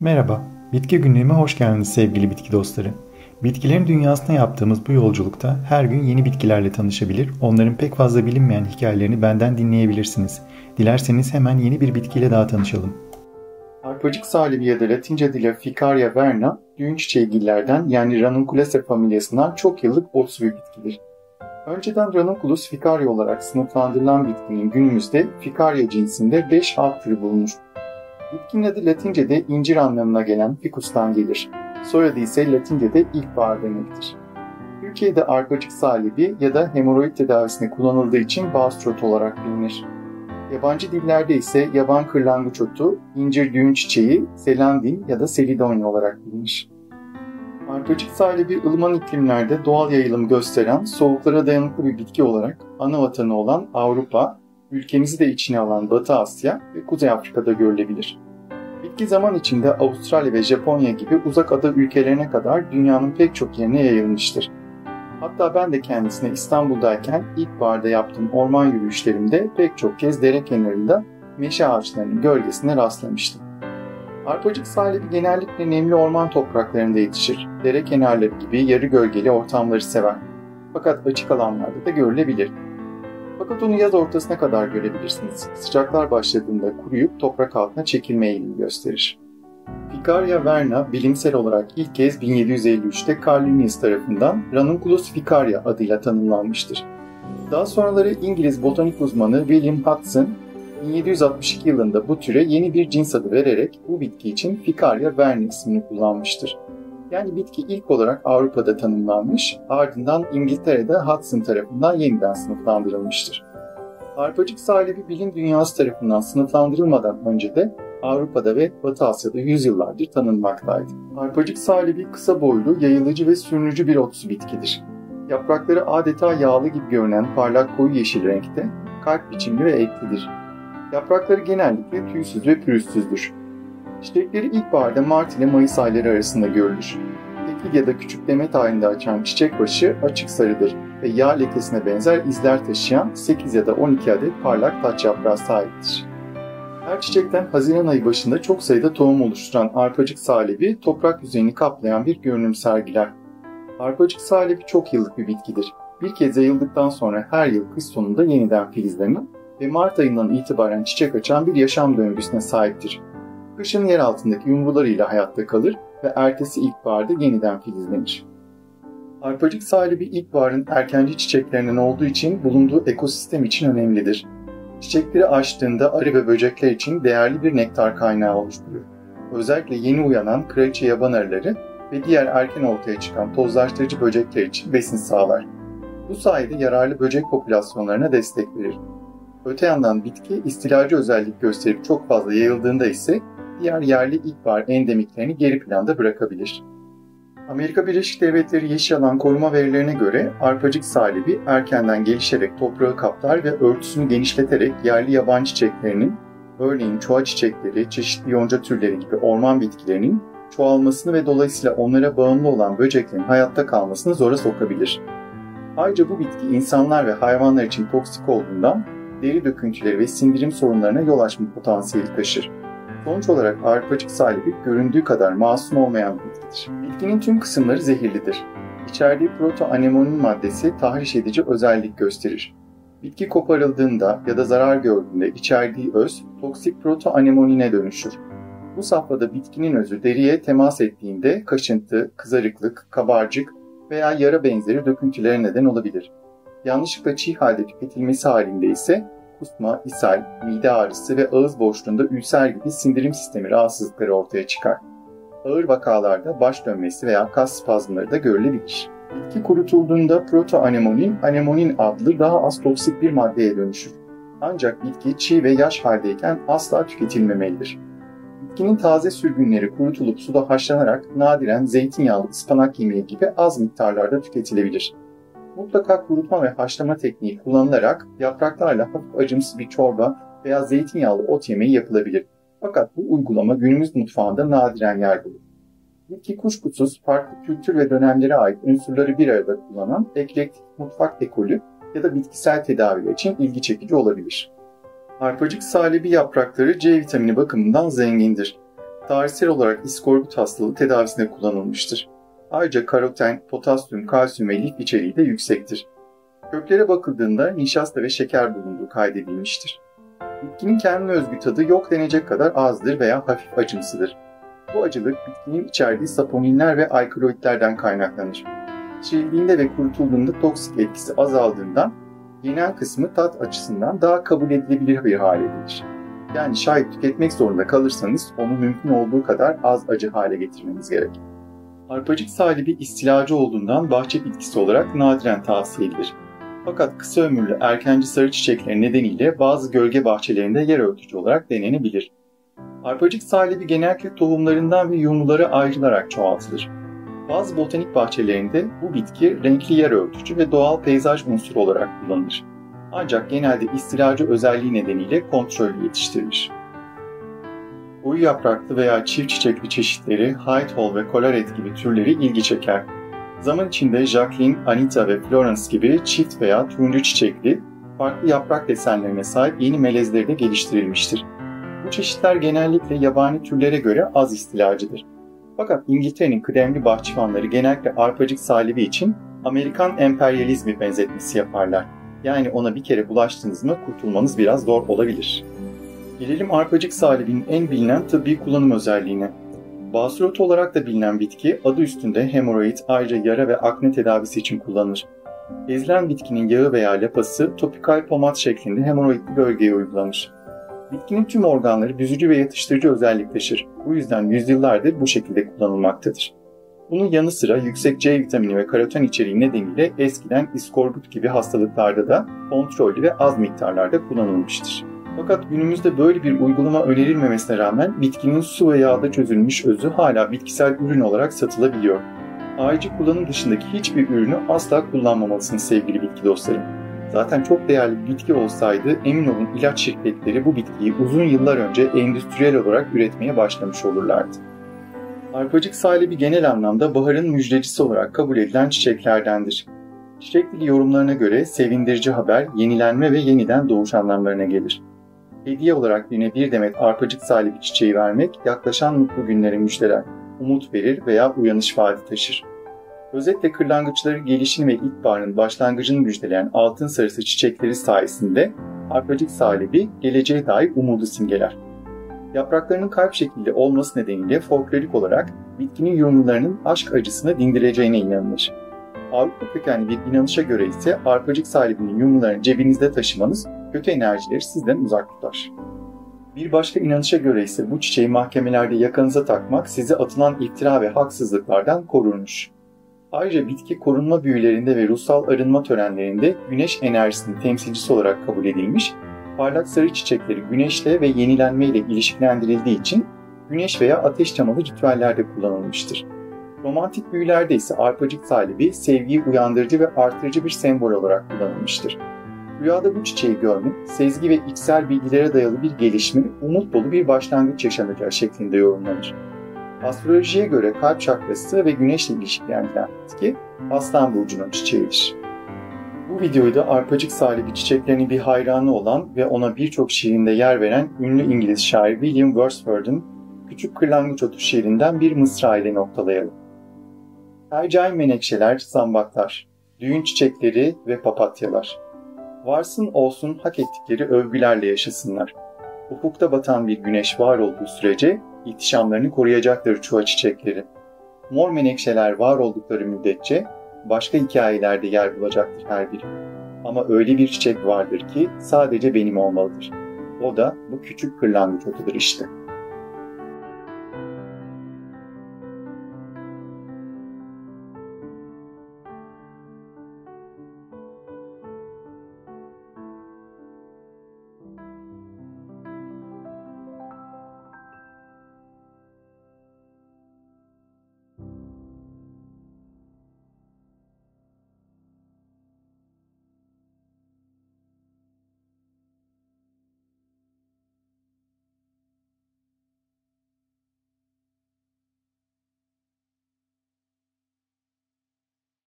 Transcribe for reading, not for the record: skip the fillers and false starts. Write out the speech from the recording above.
Merhaba, Bitki Günlüğü'me hoş geldiniz sevgili bitki dostları. Bitkilerin dünyasına yaptığımız bu yolculukta her gün yeni bitkilerle tanışabilir, onların pek fazla bilinmeyen hikayelerini benden dinleyebilirsiniz. Dilerseniz hemen yeni bir bitkiyle daha tanışalım. Arpacık salibi ya da Latince adıyla Ficaria verna, düğün çiçeğigillerden yani Ranunculaceae familyasından çok yıllık otsu bir bitkidir. Önceden Ranunculus ficaria olarak sınıflandırılan bitkinin günümüzde Ficaria cinsinde 5 alt türü bulunur. Bitkinin adı Latince'de incir anlamına gelen ficus'tan gelir. Soyadı ise Latince'de ilkbahar demektir. Türkiye'de arpacık salibi ya da hemoroid tedavisine kullanıldığı için Baastrot olarak bilinir. Yabancı dillerde ise yaban kırlangıç otu, incir düğün çiçeği, selendin ya da selidonia olarak bilinir. Arpacık salibi ılıman iklimlerde doğal yayılım gösteren, soğuklara dayanıklı bir bitki olarak ana vatanı olan Avrupa, ülkemizi de içine alan Batı Asya ve Kuzey Afrika'da görülebilir. Bitki zaman içinde Avustralya ve Japonya gibi uzak ada ülkelerine kadar dünyanın pek çok yerine yayılmıştır. Hatta ben de kendisine İstanbul'dayken ilkbaharda yaptığım orman yürüyüşlerimde pek çok kez dere kenarında meşe ağaçlarının gölgesine rastlamıştım. Arpacık salibi genellikle nemli orman topraklarında yetişir. Dere kenarları gibi yarı gölgeli ortamları sever. Fakat açık alanlarda da görülebilir. Fakat onu yaz ortasına kadar görebilirsiniz. Sıcaklar başladığında kuruyup toprak altına çekilme eğilimi gösterir. Ficaria verna bilimsel olarak ilk kez 1753'te Carl Linnaeus tarafından Ranunculus ficaria adıyla tanımlanmıştır. Daha sonraları İngiliz botanik uzmanı William Hudson 1762 yılında bu türe yeni bir cins adı vererek bu bitki için Ficaria verna ismini kullanmıştır. Yani bitki ilk olarak Avrupa'da tanımlanmış, ardından İngiltere'de Hudson tarafından yeniden sınıflandırılmıştır. Arpacık salibi bilim dünyası tarafından sınıflandırılmadan önce de Avrupa'da ve Batı Asya'da yüzyıllardır tanınmaktaydı. Arpacık salibi kısa boylu, yayılıcı ve sürünücü bir otsu bitkidir. Yaprakları adeta yağlı gibi görünen parlak koyu yeşil renkte, kalp biçimli ve etlidir. Yaprakları genellikle tüysüz ve pürüzsüzdür. Çiçekleri ilkbaharda Mart ile Mayıs ayları arasında görülür. Tekil ya da küçük demet halinde açan çiçek başı açık sarıdır ve yağ lekesine benzer izler taşıyan 8 ya da 12 adet parlak taç yaprağı sahiptir. Her çiçekten Haziran ayı başında çok sayıda tohum oluşturan arpacık salibi toprak yüzeyini kaplayan bir görünüm sergiler. Arpacık salibi çok yıllık bir bitkidir. Bir kez yayıldıktan sonra her yıl kış sonunda yeniden filizlenir ve Mart ayından itibaren çiçek açan bir yaşam döngüsüne sahiptir. Kışın yer altındaki yumrularıyla hayatta kalır ve ertesi ilkbaharda yeniden filizlenir. Arpacık salibi ilkbaharın erkenci çiçeklerinden olduğu için bulunduğu ekosistem için önemlidir. Çiçekleri açtığında arı ve böcekler için değerli bir nektar kaynağı oluşturur. Özellikle yeni uyanan kraliçe yaban arıları ve diğer erken ortaya çıkan tozlaştırıcı böcekler için besin sağlar. Bu sayede yararlı böcek popülasyonlarına destek verir. Öte yandan bitki istilacı özellik gösterip çok fazla yayıldığında ise diğer yerli ilkbahar endemiklerini geri planda bırakabilir. Amerika Birleşik Devletleri Yeşil Alan Koruma verilerine göre arpacık salibi erkenden gelişerek toprağı kaplar ve örtüsünü genişleterek yerli yaban çiçeklerinin, örneğin çuha çiçekleri, çeşitli yonca türleri gibi orman bitkilerinin çoğalmasını ve dolayısıyla onlara bağımlı olan böceklerin hayatta kalmasını zora sokabilir. Ayrıca bu bitki insanlar ve hayvanlar için toksik olduğundan deri döküntüleri ve sindirim sorunlarına yol açma potansiyeli taşır. Sonuç olarak arpacık salibi göründüğü kadar masum olmayan bir bitkidir. Bitkinin tüm kısımları zehirlidir. İçerdiği protoanemonin maddesi tahriş edici özellik gösterir. Bitki koparıldığında ya da zarar gördüğünde içerdiği öz toksik protoanemonine dönüşür. Bu safhada bitkinin özü deriye temas ettiğinde kaşıntı, kızarıklık, kabarcık veya yara benzeri döküntülere neden olabilir. Yanlışlıkla çiğ halde tüketilmesi halinde ise kusma, ishal, mide ağrısı ve ağız boşluğunda ülser gibi sindirim sistemi rahatsızlıkları ortaya çıkar. Ağır vakalarda baş dönmesi veya kas spazmları da görülebilir. Bitki kurutulduğunda protoanemonin, anemonin adlı daha az toksik bir maddeye dönüşür. Ancak bitki çiğ ve yaş haldeyken asla tüketilmemelidir. Bitkinin taze sürgünleri kurutulup suda haşlanarak nadiren zeytinyağlı ıspanak yemeği gibi az miktarlarda tüketilebilir. Mutlaka kurutma ve haşlama tekniği kullanılarak yapraklarla hafif acımsı bir çorba veya zeytinyağlı ot yemeği yapılabilir. Fakat bu uygulama günümüz mutfağında nadiren yer bulur. Bitki kuşkusuz farklı kültür ve dönemlere ait unsurları bir arada kullanan eklektik mutfak ekolü ya da bitkisel tedaviler için ilgi çekici olabilir. Arpacık salibi yaprakları C vitamini bakımından zengindir. Tarihsel olarak iskorbut hastalığı tedavisinde kullanılmıştır. Ayrıca karoten, potasyum, kalsiyum ve lif içeriği de yüksektir. Köklere bakıldığında nişasta ve şeker bulunduğu kaydedilmiştir. Bitkinin kendine özgü tadı yok denecek kadar azdır veya hafif acımsıdır. Bu acılık bitkinin içerdiği saponinler ve alkaloidlerden kaynaklanır. Pişirildiğinde ve kurutulduğunda toksik etkisi azaldığından genel kısmı tat açısından daha kabul edilebilir bir hale gelir. Yani şayet tüketmek zorunda kalırsanız onu mümkün olduğu kadar az acı hale getirmeniz gerek. Arpacık salibi istilacı olduğundan bahçe bitkisi olarak nadiren tavsiye edilir. Fakat kısa ömürlü erkenci sarı çiçekleri nedeniyle bazı gölge bahçelerinde yer örtücü olarak denenebilir. Arpacık salibi genellikle tohumlarından ve yumruları ayrılarak çoğaltılır. Bazı botanik bahçelerinde bu bitki renkli yer örtücü ve doğal peyzaj unsuru olarak kullanılır. Ancak genelde istilacı özelliği nedeniyle kontrollü yetiştirilir. Koyu yapraklı veya çift çiçekli çeşitleri Whitehall ve Colored gibi türleri ilgi çeker. Zaman içinde Jacqueline, Anita ve Florence gibi çift veya turuncu çiçekli, farklı yaprak desenlerine sahip yeni melezleri de geliştirilmiştir. Bu çeşitler genellikle yabani türlere göre az istilacıdır. Fakat İngiltere'nin kıdemli bahçıvanları genellikle arpacık salibi için Amerikan emperyalizmi benzetmesi yaparlar. Yani ona bir kere bulaştınız mı kurtulmanız biraz zor olabilir. Gelelim arpacık salibinin en bilinen tıbbi kullanım özelliğine. Basur olarak da bilinen bitki adı üstünde hemoroid, ayrıca yara ve akne tedavisi için kullanılır. Ezilen bitkinin yağı veya lapası topikal pomat şeklinde hemoroidli bölgeye uygulanır. Bitkinin tüm organları büzücü ve yatıştırıcı özellik taşır. Bu yüzden yüzyıllardır bu şekilde kullanılmaktadır. Bunun yanı sıra yüksek C vitamini ve karoten içeriği nedeniyle eskiden iskorbut gibi hastalıklarda da kontrollü ve az miktarlarda kullanılmıştır. Fakat günümüzde böyle bir uygulama önerilmemesine rağmen bitkinin su ve yağda çözülmüş özü hala bitkisel ürün olarak satılabiliyor. Ayrıca kullanım dışındaki hiçbir ürünü asla kullanmamalısınız sevgili bitki dostlarım. Zaten çok değerli bir bitki olsaydı emin olun ilaç şirketleri bu bitkiyi uzun yıllar önce endüstriyel olarak üretmeye başlamış olurlardı. Arpacık salibi genel anlamda baharın müjdecisi olarak kabul edilen çiçeklerdendir. Çiçek dili yorumlarına göre sevindirici haber, yenilenme ve yeniden doğuş anlamlarına gelir. Hediye olarak birine bir demet arpacık salibi çiçeği vermek yaklaşan mutlu günlere müjdeler, umut verir veya uyanış vaadi taşır. Özetle kırlangıçların gelişini ve ilkbaharın başlangıcını müjdeleyen altın sarısı çiçekleri sayesinde arpacık salibi geleceğe dair umudu simgeler. Yapraklarının kalp şeklinde olması nedeniyle folklorik olarak bitkinin yumrularının aşk acısını dindireceğine inanılır. Avrupa kökenli bir inanışa göre ise arpacık salibinin yumrularını cebinizde taşımanız kötü enerjileri sizden uzak tutar. Bir başka inanışa göre ise bu çiçeği mahkemelerde yakanıza takmak sizi atılan iftira ve haksızlıklardan korurmuş. Ayrıca bitki korunma büyülerinde ve ruhsal arınma törenlerinde güneş enerjisinin temsilcisi olarak kabul edilmiş, parlak sarı çiçekleri güneşle ve yenilenmeyle ilişkilendirildiği için güneş veya ateş temalı ritüellerde kullanılmıştır. Romantik büyülerde ise arpacık salibi sevgiyi uyandırıcı ve artırıcı bir sembol olarak kullanılmıştır. Rüyada bu çiçeği görmek, sezgi ve içsel bilgilere dayalı bir gelişme, umut dolu bir başlangıç yaşanacağı şeklinde yorumlanır. Astrolojiye göre kalp çakrası ve güneşle ilişkilendirilen bitki Aslan burcunun çiçeğidir. Bu videoyu da arpacık salibi çiçeklerinin bir hayranı olan ve ona birçok şiirinde yer veren ünlü İngiliz şair William Wordsworth'un Küçük Kırlangıç Otu şiirinden bir mısra ile noktalayalım. Hercai menekşeler, zambaklar, düğün çiçekleri ve papatyalar. Varsın olsun hak ettikleri övgülerle yaşasınlar. Ufukta batan bir güneş var olduğu sürece ihtişamlarını koruyacaktır çuha çiçekleri. Mor menekşeler var oldukları müddetçe başka hikayelerde yer bulacaktır her biri. Ama öyle bir çiçek vardır ki sadece benim olmalıdır. O da bu küçük kırlangıç otudur işte.